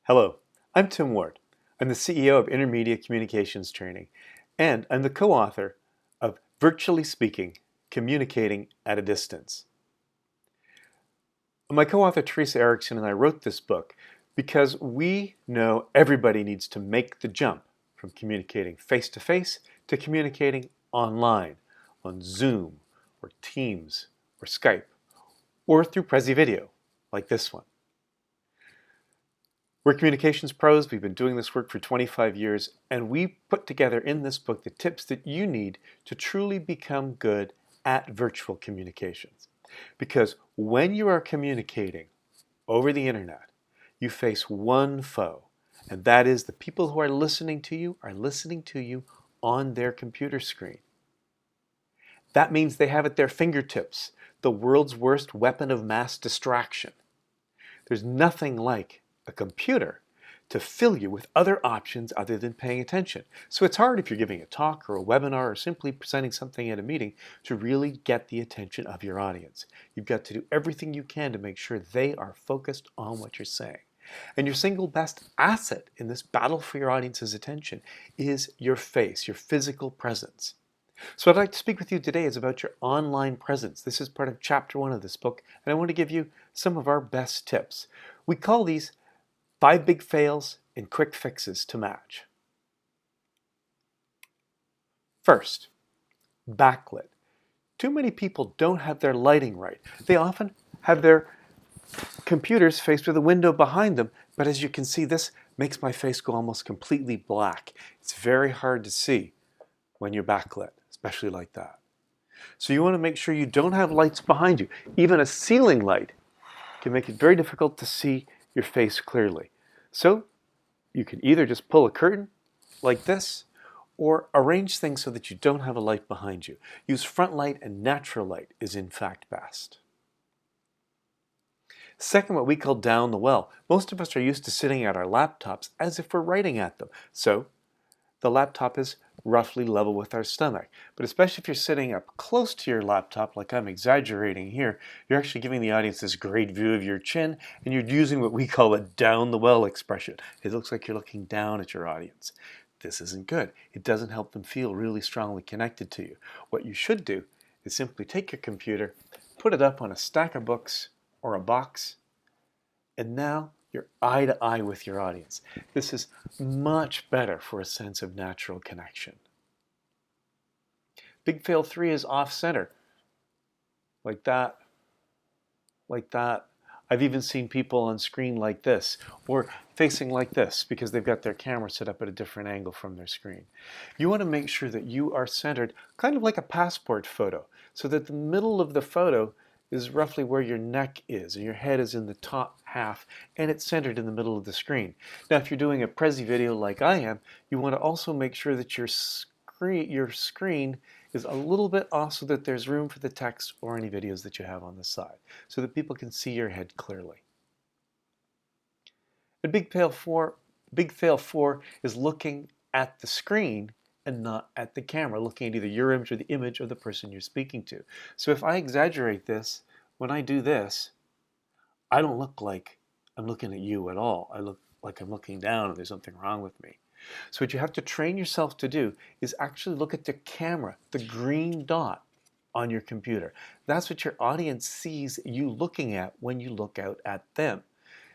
Hello, I'm Tim Ward. I'm the CEO of Intermedia Communications Training, and I'm the co-author of Virtually Speaking, Communicating at a Distance. My co-author Teresa Erickson and I wrote this book because we know everybody needs to make the jump from communicating face-to-face to communicating online, on Zoom, or Teams, or Skype, or through Prezi Video, like this one. We're communications pros. We've been doing this work for 25 years, and we put together in this book the tips that you need to truly become good at virtual communications. Because when you are communicating over the internet, you face one foe, and that is the people who are listening to you on their computer screen. That means they have at their fingertips the world's worst weapon of mass distraction. There's nothing like a computer to fill you with other options other than paying attention. So it's hard if you're giving a talk or a webinar or simply presenting something at a meeting to really get the attention of your audience. You've got to do everything you can to make sure they are focused on what you're saying. And your single best asset in this battle for your audience's attention is your face, your physical presence. So what I'd like to speak with you today is about your online presence. This is part of chapter 1 of this book, and I want to give you some of our best tips. We call these 5 big fails and quick fixes to match. First, backlit. Too many people don't have their lighting right. They often have their computers faced with a window behind them, but as you can see, this makes my face go almost completely black. It's very hard to see when you're backlit, especially like that. So you want to make sure you don't have lights behind you. Even a ceiling light can make it very difficult to see your face clearly. So you can either just pull a curtain like this or arrange things so that you don't have a light behind you. Use front light, and natural light is in fact best. Second, what we call down the well. Most of us are used to sitting at our laptops as if we're writing at them. So the laptop is roughly level with our stomach. But especially if you're sitting up close to your laptop, like I'm exaggerating here, you're actually giving the audience this great view of your chin, and you're using what we call a down the well expression. It looks like you're looking down at your audience. This isn't good. It doesn't help them feel really strongly connected to you. What you should do is simply take your computer, put it up on a stack of books or a box, and now you're eye to eye with your audience. This is much better for a sense of natural connection. Big fail 3 is off center. Like that, like that. I've even seen people on screen like this, or facing like this, because they've got their camera set up at a different angle from their screen. You want to make sure that you are centered, kind of like a passport photo, so that the middle of the photo is roughly where your neck is, and your head is in the top half, and it's centered in the middle of the screen. Now, if you're doing a Prezi video like I am, you want to also make sure that your screen is a little bit off so that there's room for the text or any videos that you have on the side, so that people can see your head clearly. And big fail four is looking at the screen and not at the camera, looking at either your image or the image of the person you're speaking to. So if I exaggerate this, when I do this, I don't look like I'm looking at you at all. I look like I'm looking down and there's something wrong with me. So what you have to train yourself to do is actually look at the camera, the green dot on your computer. That's what your audience sees you looking at when you look out at them.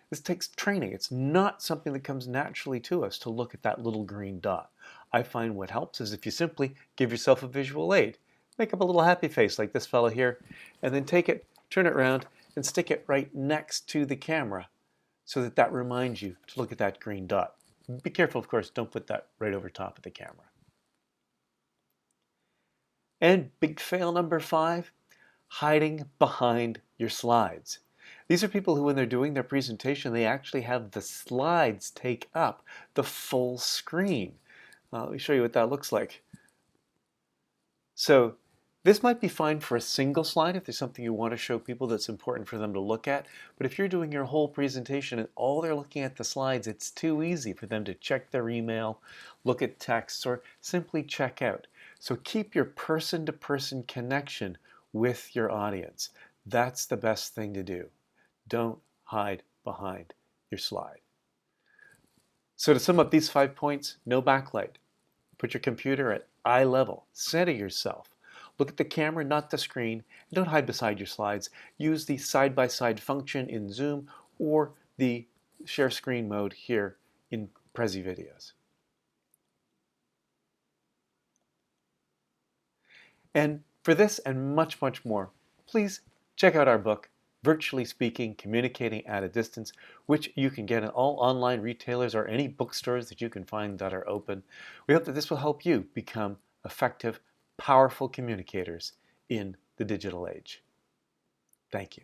This takes training. It's not something that comes naturally to us to look at that little green dot. I find what helps is if you simply give yourself a visual aid. Make up a little happy face like this fellow here, and then take it, turn it around, and stick it right next to the camera so that that reminds you to look at that green dot. Be careful, of course, don't put that right over top of the camera. And big fail number 5, hiding behind your slides. These are people who, when they're doing their presentation, they actually have the slides take up the full screen. Let me show you what that looks like. So this might be fine for a single slide if there's something you want to show people that's important for them to look at. But if you're doing your whole presentation and all they're looking at the slides, it's too easy for them to check their email, look at texts, or simply check out. So keep your person-to-person connection with your audience. That's the best thing to do. Don't hide behind your slide. So to sum up these 5 points, no backlight. Put your computer at eye level. Center yourself. Look at the camera, not the screen. And don't hide beside your slides. Use the side-by-side function in Zoom or the share screen mode here in Prezi videos. And for this and much, much more, please check out our book, Virtually Speaking, Communicating at a Distance, which you can get at all online retailers or any bookstores that you can find that are open. We hope that this will help you become effective, powerful communicators in the digital age. Thank you.